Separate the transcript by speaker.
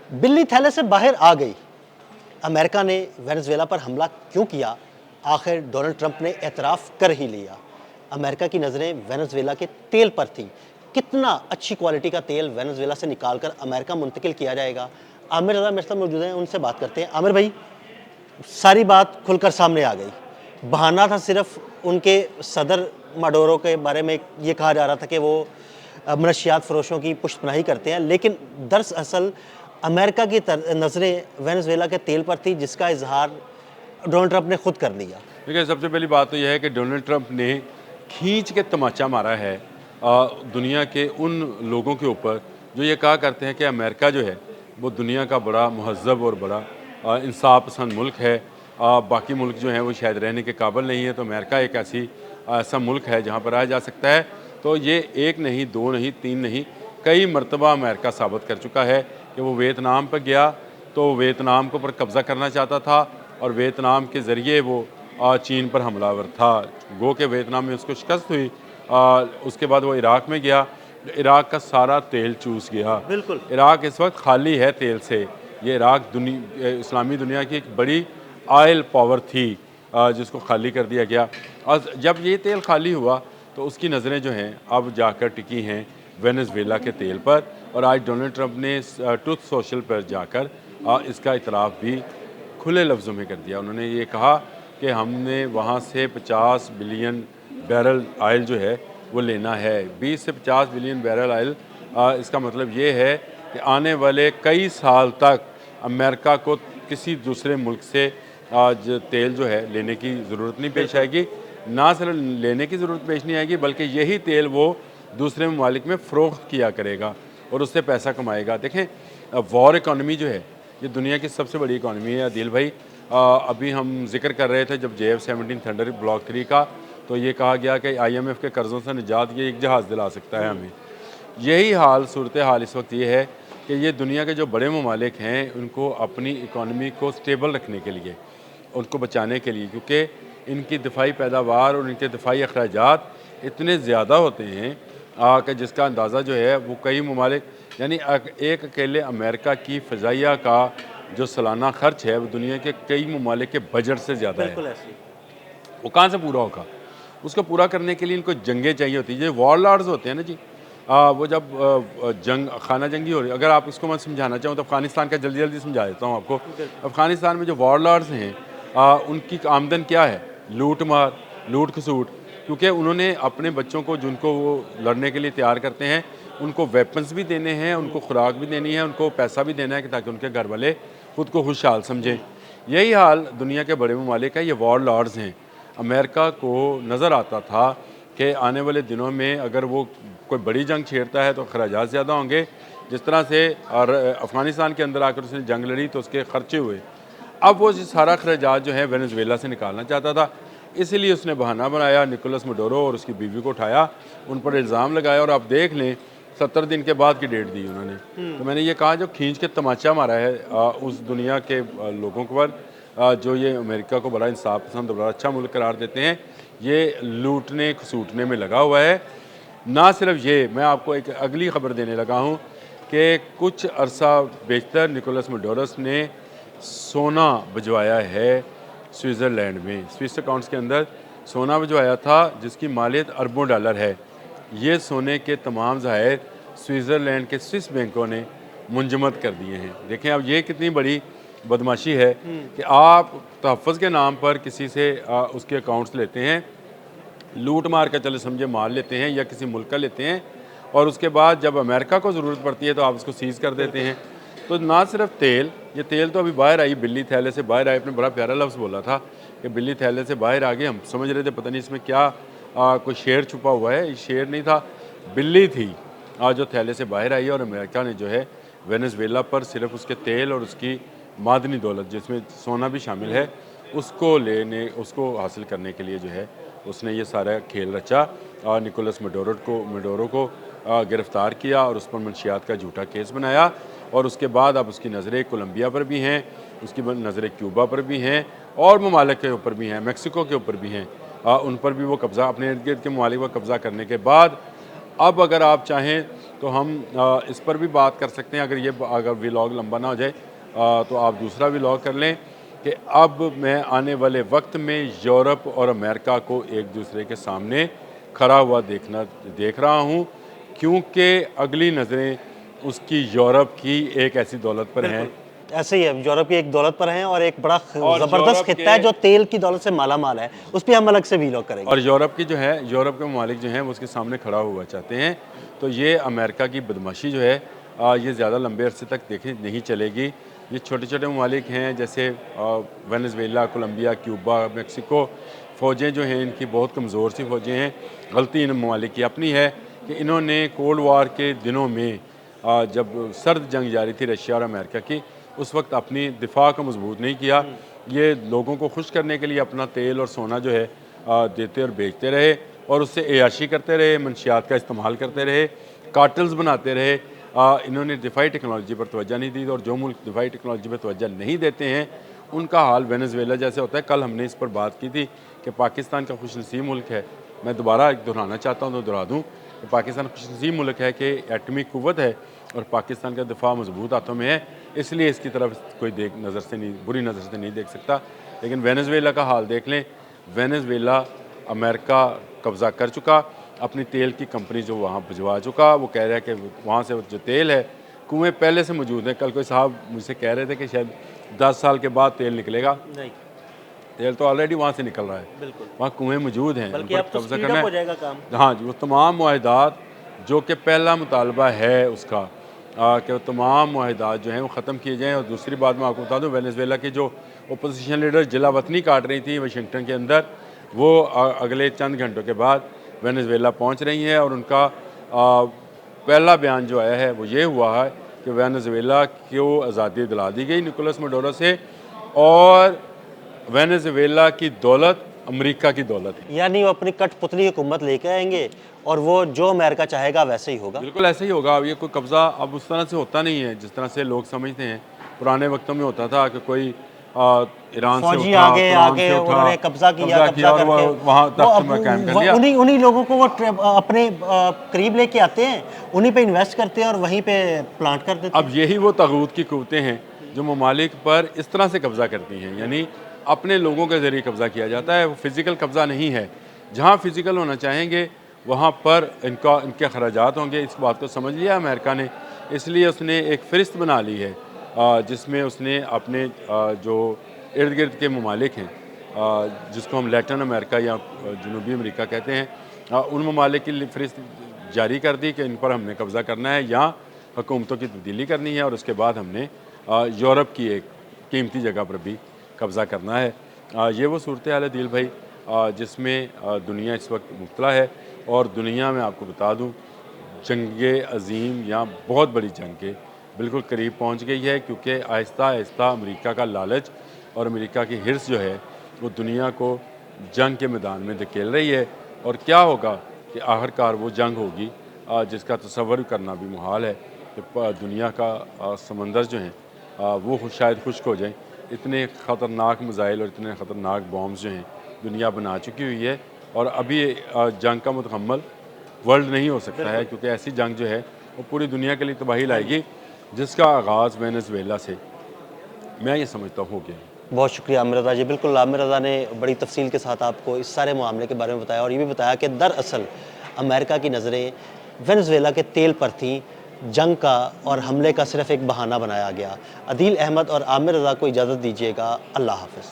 Speaker 1: बिल्ली थैले से बाहर आ गई। अमेरिका ने वेनेजुएला पर हमला क्यों किया? आखिर डोनाल्ड ट्रंप ने एतराफ़ कर ही लिया। अमेरिका की नज़रें वेनेजुएला के तेल पर थी। कितना अच्छी क्वालिटी का तेल वेनेजुएला से निकालकर अमेरिका मुंतकिल किया जाएगा? आमिर रज़ा मेरे साथ मौजूद हैं, उनसे बात करते हैं। आमिर भाई, सारी बात खुलकर सामने आ गई। बहाना था सिर्फ उनके सदर माडोरो के बारे में ये कहा जा रहा था कि वो मनशियात फ़रोशों की पुष्टपनाही करते हैं, लेकिन दरअसल अमेरिका की नज़रें वेनेजुएला के तेल पर थी, जिसका इजहार डोनाल्ड ट्रंप ने खुद कर लिया।
Speaker 2: देखिए, सबसे पहली बात तो यह है कि डोनाल्ड ट्रंप ने खींच के तमाचा मारा है दुनिया के उन लोगों के ऊपर जो ये कहा करते हैं कि अमेरिका जो है वो दुनिया का बड़ा महज़ब और बड़ा इंसाफ पसंद मुल्क है। बाकी मुल्क जो हैं वो शायद रहने के काबिल नहीं है, तो अमेरिका एक ऐसा मुल्क है जहाँ पर रहा जा सकता है। तो ये एक नहीं, दो नहीं, तीन नहीं, कई मरतबा अमेरिका साबित कर चुका है कि वो वियतनाम पर गया तो वियतनाम के ऊपर कब्ज़ा करना चाहता था और वियतनाम के ज़रिए वो चीन पर हमलावर था। गो के वियतनाम में उसको शिकस्त हुई। उसके बाद वो इराक़ में गया, इराक़ का सारा तेल चूस गया।
Speaker 1: बिल्कुल।
Speaker 2: इराक़ इस वक्त खाली है तेल से। ये इराक़ इस्लामी दुनिया की एक बड़ी ऑयल पावर थी जिसको खाली कर दिया गया। और जब ये तेल खाली हुआ तो उसकी नज़रें जो हैं अब जाकर टिकी हैं वेनेजुएला के तेल पर। और आज डोनाल्ड ट्रंप ने ट्रुथ सोशल पर जाकर इसका इतराफ़ भी खुले लफ्ज़ों में कर दिया। उन्होंने ये कहा कि हमने वहाँ से 50 बिलियन बैरल ऑयल जो है वो लेना है। 20 से 50 बिलियन बैरल ऑयल, इसका मतलब ये है कि आने वाले कई साल तक अमेरिका को किसी दूसरे मुल्क से तेल जो है लेने की ज़रूरत नहीं पेश आएगी। ना सिर्फ लेने की ज़रूरत पेश नहीं आएगी, बल्कि यही तेल वो दूसरे ममालिक में फ़रोख्त किया करेगा और उससे पैसा कमाएगा। देखें, वॉर इकॉनमी जो है ये दुनिया की सबसे बड़ी इकॉनमी है। आदिल भाई, अभी हम जिक्र कर रहे थे जब JF-17 थंडर ब्लॉक 3 का, तो ये कहा गया कि IMF के कर्ज़ों से निजात ये एक जहाज़ दिला सकता है हमें। यही सूरत हाल इस वक्त ये है कि ये दुनिया के जो बड़े ममालिक हैं उनको अपनी इकॉनमी को स्टेबल रखने के लिए, उनको बचाने के लिए, क्योंकि इनकी दिफाई पैदावार और इनके दिफाई अखराजात इतने ज़्यादा होते हैं कि जिसका अंदाज़ा जो है वो कई ममालिक, यानी एक अकेले अमेरिका की फ़ज़ाइया का जो सालाना खर्च है वो दुनिया के कई ममालिक के बजट से ज़्यादा है।
Speaker 1: बिल्कुल ऐसे ही।
Speaker 2: वो कहाँ से पूरा होगा? उसको पूरा करने के लिए इनको जंगें चाहिए होती हैं। जो वॉर लॉर्ड्स होते हैं ना जी, वो जब जंग खाना जंगी हो रही है, अगर आप इसको मैं समझाना चाहूँ तो अफ़गानिस्तान का जल्दी जल्दी समझा देता हूँ आपको। अफ़गानिस्तान में जो वॉर लॉर्ड्स हैं उनकी आमदन क्या है? लूट मार, लूट खसूट, क्योंकि उन्होंने अपने बच्चों को जिनको वो लड़ने के लिए तैयार करते हैं उनको वेपन्स भी देने हैं, उनको खुराक भी देनी है, उनको पैसा भी देना है कि ताकि उनके घर वाले खुद को खुशहाल समझें। यही हाल दुनिया के बड़े ममालिक है, ये वॉर लॉर्ड्स हैं। अमेरिका को नज़र आता था कि आने वाले दिनों में अगर वो कोई बड़ी जंग छेड़ता है तो अखराजात ज़्यादा होंगे। जिस तरह से और अफ़गानिस्तान के अंदर आकर उसने जंग लड़ी तो उसके खर्चे हुए। अब वो सारा अखराजात जो है वेनेजुएला से निकालना चाहता था, इसलिए उसने बहाना बनाया, निकोलस मडोरो और उसकी बीवी को उठाया, उन पर इल्ज़ाम लगाया और आप देख लें 70 दिन के बाद की डेट दी उन्होंने। तो मैंने ये कहा जो खींच के तमाचा मारा है उस दुनिया के लोगों पर जो ये अमेरिका को बड़ा इंसाफ पसंद, बड़ा अच्छा मुल्क करार देते हैं, ये लूटने खसूटने में लगा हुआ है। ना सिर्फ ये, मैं आपको एक अगली खबर देने लगा हूँ कि कुछ अरसा बेशतर निकोलस मडोरस ने सोना भिजवाया है स्विट्ज़रलैंड में। स्विस अकाउंट्स के अंदर सोना भिजवाया था जिसकी मालियत अरबों डॉलर है। ये सोने के तमाम ज़ाहिर स्विट्ज़रलैंड के स्विस बैंकों ने मुंजमद कर दिए हैं। देखें अब ये कितनी बड़ी बदमाशी है कि आप तहफ़्फ़ुज़ के नाम पर किसी से उसके अकाउंट्स लेते हैं, लूट मार कर चले समझे माल लेते हैं या किसी मुल्क का लेते हैं, और उसके बाद जब अमेरिका को ज़रूरत पड़ती है तो आप उसको सीज़ कर देते हैं। तो ना सिर्फ तेल, ये तेल तो अभी बाहर आई, बिल्ली थैले से बाहर आई। आपने बड़ा प्यारा लफ्ज़ बोला था कि बिल्ली थैले से बाहर आ गई। हम समझ रहे थे पता नहीं इसमें क्या कोई शेर छुपा हुआ है। ये शेर नहीं था, बिल्ली थी जो थैले से बाहर आई। और अमेरिका ने जो है वेनेजुएला पर सिर्फ उसके तेल और उसकी मादनी दौलत जिसमें सोना भी शामिल है उसको हासिल करने के लिए जो है उसने ये सारा खेल रचा और निकोलस मडोरो को गिरफ़्तार किया और उस पर मंशियात का झूठा केस बनाया। और उसके बाद अब उसकी नज़रें कोलंबिया पर भी हैं, उसकी नज़रें क्यूबा पर भी हैं और ममालिक के ऊपर भी हैं, मेक्सिको के ऊपर भी हैं। उन पर भी वो कब्ज़ा, अपने इर्द गिर्द के ममालिक पर कब्ज़ा करने के बाद अब अगर आप चाहें तो हम इस पर भी बात कर सकते हैं। अगर व्लॉग लंबा ना हो जाए तो आप दूसरा व्लॉग कर लें कि अब मैं आने वाले वक्त में यूरोप और अमेरिका को एक दूसरे के सामने खड़ा हुआ देख रहा हूँ, क्योंकि अगली नज़रें उसकी यूरोप की एक ऐसी दौलत पर हैं।
Speaker 1: ऐसे ही है, यूरोप की एक दौलत पर हैं और एक बड़ा
Speaker 2: और
Speaker 1: ज़बरदस्त
Speaker 2: यूरोप
Speaker 1: खित्ता है
Speaker 2: के
Speaker 1: जो तेल की दौलत से माला माल है। उस पर हम अलग से व्लॉग करेंगे।
Speaker 2: और यूरोप के ममालिक जो हैं वो उसके सामने खड़ा हुआ चाहते हैं। तो ये अमेरिका की बदमाशी जो है ये ज़्यादा लंबे अरसे तक देखी नहीं चलेगी। ये छोटे छोटे ममालिक हैं जैसे वेनेज़ुएला, कोलंबिया, क्यूबा, मेक्सिको। फ़ौजें जो हैं इनकी बहुत कमज़ोर सी फ़ौजें हैं। गलती इन ममालिक की अपनी है कि इन्होंने कोल्ड वार के दिनों में जब सर्द जंग जारी थी रशिया और अमेरिका की, उस वक्त अपनी दिफा को मजबूत नहीं किया। ये लोगों को खुश करने के लिए अपना तेल और सोना जो है देते और बेचते रहे और उससे अयाशी करते रहे, मंशियात का इस्तेमाल करते रहे, कार्टल्स बनाते रहे। इन्होंने दिफाई टेक्नोलॉजी पर तवज्जो नहीं दी और जो मुल्क दिफाई टेक्नोलॉजी पर तवज्जो नहीं देते हैं उनका हाल वेनेज़ुएला जैसे होता है। कल हमने इस पर बात की थी कि पाकिस्तान का खुशनसीब मुल्क है। मैं दोबारा दोहराना चाहता हूँ तो दोहरा दूँ कि पाकिस्तान खुशनसीब मुल्क है कि एटमी क़ुव्वत है और पाकिस्तान का दिफा मजबूत हाथों में है, इसलिए इसकी तरफ कोई बुरी नज़र से नहीं देख सकता। लेकिन वेनेज़ुएला का हाल देख लें। वेनेज़ुएला अमेरिका कब्ज़ा कर चुका, अपनी तेल की कंपनी जो वहाँ भिजवा चुका। वो कह रहा है कि वहाँ से जो तेल है कुएँ पहले से मौजूद हैं। कल कोई साहब मुझसे कह रहे थे कि शायद 10 साल के बाद तेल निकलेगा।
Speaker 1: नहीं,
Speaker 2: तेल तो ऑलरेडी वहाँ से निकल रहा है,
Speaker 1: बिल्कुल।
Speaker 2: वहाँ कुएँ मौजूद हैं, उन
Speaker 1: बल्कि
Speaker 2: पर
Speaker 1: अब तो
Speaker 2: कब्ज़ा
Speaker 1: स्पीड
Speaker 2: करना
Speaker 1: अप हो
Speaker 2: है।
Speaker 1: जाएगा काम।
Speaker 2: हाँ जी, वो तमाम मुआहिदात जो कि पहला मुतालबा है उसका कि वो तमाम मुआहिदात जो हैं वो ख़त्म किए जाएँ। और दूसरी बात मैं आपको बता दूँ, वेनेज़ुएला की जो अपोजिशन लीडर जिला वतनी काट रही थी वाशिंगटन के अंदर, वो अगले चंद घंटों के बाद वेनेज़ुएला पहुँच रही हैं और उनका पहला बयान जो आया है वो ये हुआ है कि वेनेज़ुएला को आज़ादी दिला दी गई निकोलस मडोरो से और वेनेज़ुएला की दौलत अमेरिका की दौलत है।
Speaker 1: यानी वो अपनी कठपुतली हुकूमत लेके आएंगे और वो जो अमेरिका चाहेगा वैसे ही होगा।
Speaker 2: बिल्कुल ऐसे ही होगा। अब ये कोई कब्ज़ा अब उस तरह से होता नहीं है जिस तरह से लोग समझते हैं। पुराने वक्तों में होता था कि कोई ईरान से
Speaker 1: फौजी
Speaker 2: उठा,
Speaker 1: आगे
Speaker 2: कुरान
Speaker 1: आगे
Speaker 2: से उठा,
Speaker 1: उन्होंने कब्जा किया
Speaker 2: और
Speaker 1: करके
Speaker 2: वहाँ
Speaker 1: वो
Speaker 2: तख्त
Speaker 1: अब
Speaker 2: में कायम कर दिया।
Speaker 1: उन्हीं उन्हीं लोगों को वो अपने करीब लेके आते हैं, उन्हीं पे इन्वेस्ट करते हैं और वहीं पे प्लांट कर देते हैं।
Speaker 2: अब यही वो तगूत की क़ुव्वतें हैं जो ममालिक पर इस तरह से कब्ज़ा करती हैं, यानी अपने लोगों के ज़रिए कब्ज़ा किया जाता है। वो फ़िज़िकल कब्ज़ा नहीं है। जहाँ फ़िज़िकल होना चाहेंगे वहाँ पर इनके अखराजात होंगे। इस बात को समझ लिया अमेरिका ने, इसलिए उसने एक फ़हरिस्त बना ली है जिसमें उसने अपने जो इर्द गिर्द के ममालिक हैं जिसको हम लैटिन अमेरिका या जनूबी अमेरिका कहते हैं, उन ममालिक की फ़हरिस्त जारी कर दी कि इन पर हमने कब्ज़ा करना है या हुकूमतों की तब्दीली करनी है और उसके बाद हमने यूरोप की एक कीमती जगह पर भी कब्ज़ा करना है। ये वो सूरत हाल है दिल भाई जिसमें दुनिया इस वक्त मुब्तला है। और दुनिया में आपको बता दूँ जंग अज़ीम या बहुत बड़ी जंग के बिल्कुल करीब पहुंच गई है, क्योंकि आहिस्ता आहिस्ता अमेरिका का लालच और अमेरिका की हिर्स जो है वो दुनिया को जंग के मैदान में धकेल रही है। और क्या होगा कि आखिरकार वो जंग होगी जिसका तसव्वुर करना भी मुहाल है कि दुनिया का समंदर जो हैं वो शायद खुश्क हो जाएँ। इतने ख़तरनाक मिज़ाइल और इतने ख़तरनाक बॉम्ब्स जो हैं दुनिया बना चुकी हुई है और अभी जंग का मुकम्मल वर्ल्ड नहीं हो सकता है, क्योंकि ऐसी जंग जो है वो पूरी दुनिया के लिए तबाही लाएगी जिसका आगाज़ वेनेज़ुएला से मैं ये समझता हूँ हो गया।
Speaker 1: बहुत शुक्रिया आमिर रज़ा जी। बिल्कुल आमिर रज़ा ने बड़ी तफसील के साथ आपको इस सारे मामले के बारे में बताया और ये भी बताया कि दरअसल अमेरिका की नज़रें वेनेज़ुएला के तेल पर थीं, जंग का और हमले का सिर्फ एक बहाना बनाया गया। अदील अहमद और आमिर रज़ा को इजाज़त दीजिएगा। अल्लाह हाफ़िज़।